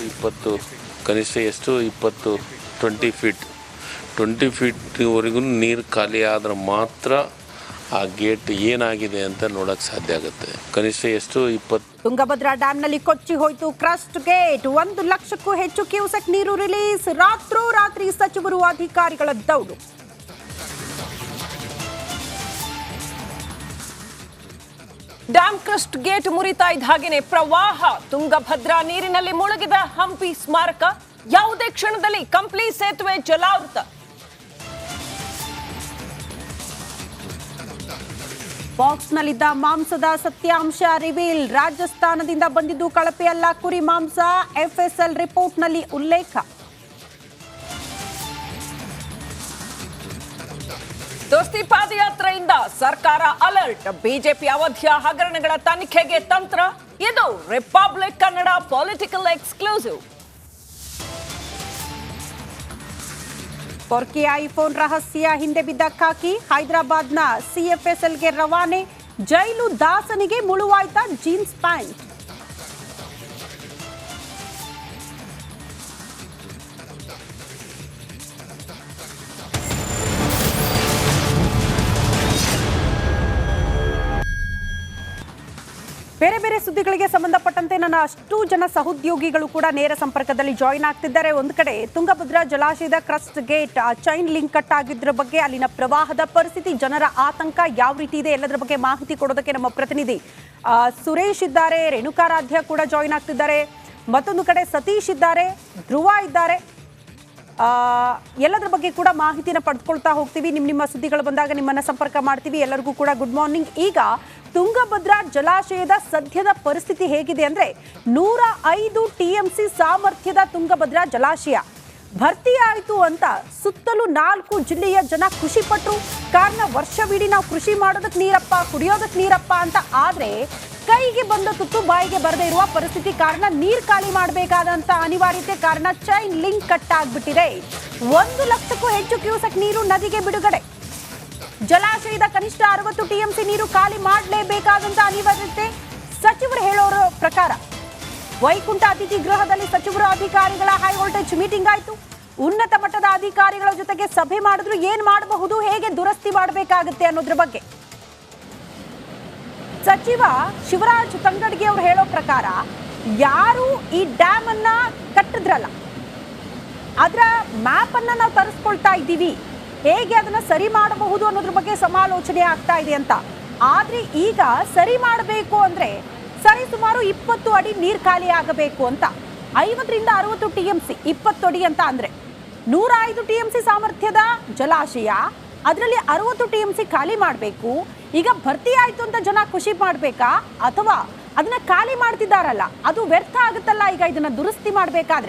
20 ಕನಿಷ್ಠ ಎಷ್ಟು 20 ಫೀಟ್ವರೆಗೂ ನೀರು ಖಾಲಿ ಆದ್ರೆ ಮಾತ್ರ ಆ ಗೇಟ್ ಏನಾಗಿದೆ ಅಂತ ನೋಡಕ್ಕೆ ಸಾಧ್ಯ ಆಗುತ್ತೆ. ಕನಿಷ್ಠ ಎಷ್ಟು 20. ತುಂಗಭದ್ರಾ ಡ್ಯಾಂನಲ್ಲಿ ಕೊಚ್ಚಿ ಹೋಯಿತು ಕ್ರಸ್ಟ್ ಗೇಟ್. 1 ಲಕ್ಷಕ್ಕೂ ಹೆಚ್ಚು ಕ್ಯೂಸೆಕ್ ನೀರು ರಿಲೀಸ್. ರಾತ್ರೋರಾತ್ರಿ ಸಚಿವರು ಅಧಿಕಾರಿಗಳ ದೌಡು. ಡ್ಯಾಮ್ ಕ್ರಸ್ಟ್ ಗೇಟ್ ಮುರಿತಾ ಇದ್ದ ಹಾಗೇನೆ ಪ್ರವಾಹ. ತುಂಗಭದ್ರಾ ನೀರಿನಲ್ಲಿ ಮುಳುಗಿದ ಹಂಪಿ ಸ್ಮಾರಕ. ಯಾವುದೇ ಕ್ಷಣದಲ್ಲಿ ಕಂಪ್ಲಿ ಸೇತುವೆ ಜಲಾವೃತ. ಬಾಕ್ಸ್ನಲ್ಲಿದ್ದ ಮಾಂಸದ ಸತ್ಯಾಂಶ ರಿವೀಲ್. ರಾಜಸ್ಥಾನದಿಂದ ಬಂದಿದ್ದು ಕಳಪೆಯಲ್ಲ ಕುರಿ ಮಾಂಸ. ಎಫ್ಎಸ್ಎಲ್ ರಿಪೋರ್ಟ್ನಲ್ಲಿ ಉಲ್ಲೇಖ. ದೋಸ್ತಿ ಪಾದಯಾತ್ರೆಯಿಂದ ಸರ್ಕಾರ ಅಲರ್ಟ್. ಬಿಜೆಪಿ ಅವಧಿಯ ಹಗರಣಗಳ ತನಿಖೆಗೆ ತಂತ್ರ. ಇದು ರಿಪಬ್ಲಿಕ್ ಕನ್ನಡ ಪೊಲಿಟಿಕಲ್ ಎಕ್ಸ್ಕ್ಲೂಸಿವ್. ಪೊರ್ಕಿ ಐಫೋನ್ ರಹಸ್ಯ ಹಿಂದೆ ಬಿದ್ದ ಖಾಕಿ. ಹೈದರಾಬಾದ್ನ ಸಿಎಫ್ಎಸ್ಎಲ್ಗೆ ರವಾನೆ. ಜೈಲು ದಾಸನಿಗೆ ಮುಳುವಾಯ್ತ ಜೀನ್ಸ್ ಪ್ಯಾಂಟ್. ಬೇರೆ ಬೇರೆ ಸುದ್ದಿಗಳಿಗೆ ಸಂಬಂಧಪಟ್ಟಂತೆ ನನ್ನ ಅಷ್ಟು ಜನ ಸಹೋದ್ಯೋಗಿಗಳು ಕೂಡ ನೇರ ಸಂಪರ್ಕದಲ್ಲಿ ಜಾಯಿನ್ ಆಗ್ತಿದ್ದಾರೆ. ಒಂದು ಕಡೆ ತುಂಗಭದ್ರಾ ಜಲಾಶಯದ crest gate chain link cut ಆಗಿದ್ರ ಬಗ್ಗೆ, ಅಲ್ಲಿನ ಪ್ರವಾಹದ ಪರಿಸ್ಥಿತಿ, ಜನರ ಆತಂಕ ಯಾವ ರೀತಿ ಇದೆ ಎಲ್ಲದರ ಬಗ್ಗೆ ಮಾಹಿತಿ ಕೊಡೋದಕ್ಕೆ ನಮ್ಮ ಪ್ರತಿನಿಧಿ ಸುರೇಶ್ ಇದ್ದಾರೆ. ರೇಣುಕಾರಾಧ್ಯ ಕೂಡ ಜಾಯಿನ್ ಆಗ್ತಿದ್ದಾರೆ. ಮತ್ತೊಂದು ಕಡೆ ಸತೀಶ್ ಇದ್ದಾರೆ, ಧ್ರುವ ಇದ್ದಾರೆ. ಎಲ್ಲದರ ಬಗ್ಗೆ ಕೂಡ ಮಾಹಿತಿನ ಪಡೆದುಕೊಳ್ತಾ ಹೋಗ್ತೀವಿ. ನಿಮ್ಮ ಸುದ್ದಿಗಳು ಬಂದಾಗ ನಿಮ್ಮನ್ನ ಸಂಪರ್ಕ ಮಾಡ್ತೀವಿ. ಎಲ್ಲರಿಗೂ ಕೂಡ ಗುಡ್ ಮಾರ್ನಿಂಗ್. ಈಗ ತುಂಗಭದ್ರಾ ಜಲಾಶಯದ ಸದ್ಯದ ಪರಿಸ್ಥಿತಿ ಹೇಗಿದೆ ಅಂದ್ರೆ 105 TMC ಸಾಮರ್ಥ್ಯದ ತುಂಗಭದ್ರಾ ಜಲಾಶಯ ಭರ್ತಿ ಆಯಿತು ಅಂತ ಸುತ್ತಲೂ 4 ಜಿಲ್ಲೆಯ ಜನ ಖುಷಿ ಪಟ್ರು. ಕಾರಣ ವರ್ಷವಿಡೀ ನಾವು ಕೃಷಿ ಮಾಡೋದಕ್ಕೆ ನೀರಪ್ಪ, ಕುಡಿಯೋದಕ್ಕೆ ನೀರಪ್ಪ ಅಂತ. ಆದ್ರೆ ಕೈಗೆ ಬಂದ ತುತ್ತು ಬಾಯಿಗೆ ಬರದೇ ಇರುವ ಪರಿಸ್ಥಿತಿ ಕಾರಣ ನೀರು ಖಾಲಿ ಮಾಡಬೇಕಾದಂತ ಅನಿವಾರ್ಯತೆ ಕಾರಣ ಚೈನ್ ಲಿಂಕ್ ಕಟ್ ಆಗ್ಬಿಟ್ಟಿದೆ. 1 ಲಕ್ಷಕ್ಕೂ ಹೆಚ್ಚು ಕ್ಯೂಸೆಕ್ ನೀರು ನದಿಗೆ ಬಿಡುಗಡೆ. ಜಲಾಶಯದ ಕನಿಷ್ಠ 60 TMC ನೀರು ಖಾಲಿ ಮಾಡಲೇಬೇಕಾದಂತ ಅನಿವಾರ್ಯತೆ ಸಚಿವರು ಹೇಳೋರ ಪ್ರಕಾರ. ವೈಕುಂಠ ಅತಿಥಿ ಗೃಹದಲ್ಲಿ ಸಚಿವರು ಅಧಿಕಾರಿಗಳ ಹೈ ವೋಲ್ಟೇಜ್ ಮೀಟಿಂಗ್ ಆಯಿತು. ಉನ್ನತ ಮಟ್ಟದ ಅಧಿಕಾರಿಗಳ ಜೊತೆಗೆ ಸಭೆ ಮಾಡಿದ್ರು. ಏನ್ ಮಾಡಬಹುದು, ಹೇಗೆ ದುರಸ್ತಿ ಮಾಡಬೇಕಾಗುತ್ತೆ ಅನ್ನೋದ್ರ ಬಗ್ಗೆ ಸಚಿವ ಶಿವರಾಜ್ ತಂಗಡಗಿ ಅವರು ಹೇಳೋ ಪ್ರಕಾರ, ಯಾರು ಈ ಡ್ಯಾಮ್ ಅನ್ನ ಕಟ್ಟಿದ್ರಲ್ಲ ಅದರ ಮ್ಯಾಪ್ ಅನ್ನ ನಾವು ತರಿಸ್ಕೊಳ್ತಾ ಇದ್ದೀವಿ, ಹೇಗೆ ಅದನ್ನ ಸರಿ ಮಾಡಬಹುದು ಅನ್ನೋದ್ರ ಬಗ್ಗೆ ಸಮಾಲೋಚನೆ ಆಗ್ತಾ ಇದೆ ಅಂತ. ಆದ್ರೆ ಈಗ ಸರಿ ಮಾಡಬೇಕು ಅಂದ್ರೆ ಸರಿ ಸುಮಾರು 20 ಅಡಿ ನೀರು ಖಾಲಿ ಆಗಬೇಕು ಅಂತ. 50 ರಿಂದ 60 TMC 20 ಅಡಿ ಅಂತ ಅಂದ್ರೆ 105 TMC ಸಾಮರ್ಥ್ಯದ ಜಲಾಶಯ, ಅದರಲ್ಲಿ 60 TMC ಖಾಲಿ ಮಾಡಬೇಕು. ಈಗ ಭರ್ತಿ ಆಯ್ತು ಅಂತ ಜನ ಖುಷಿ ಮಾಡ್ಬೇಕಾ, ಅಥವಾ ಅದನ್ನ ಖಾಲಿ ಮಾಡ್ತಿದ್ದಾರಲ್ಲ ಅದು ವ್ಯರ್ಥ ಆಗುತ್ತಲ್ಲ ಈಗ ಇದನ್ನ ದುರಸ್ತಿ ಮಾಡ್ಬೇಕಾದ್ರೆ?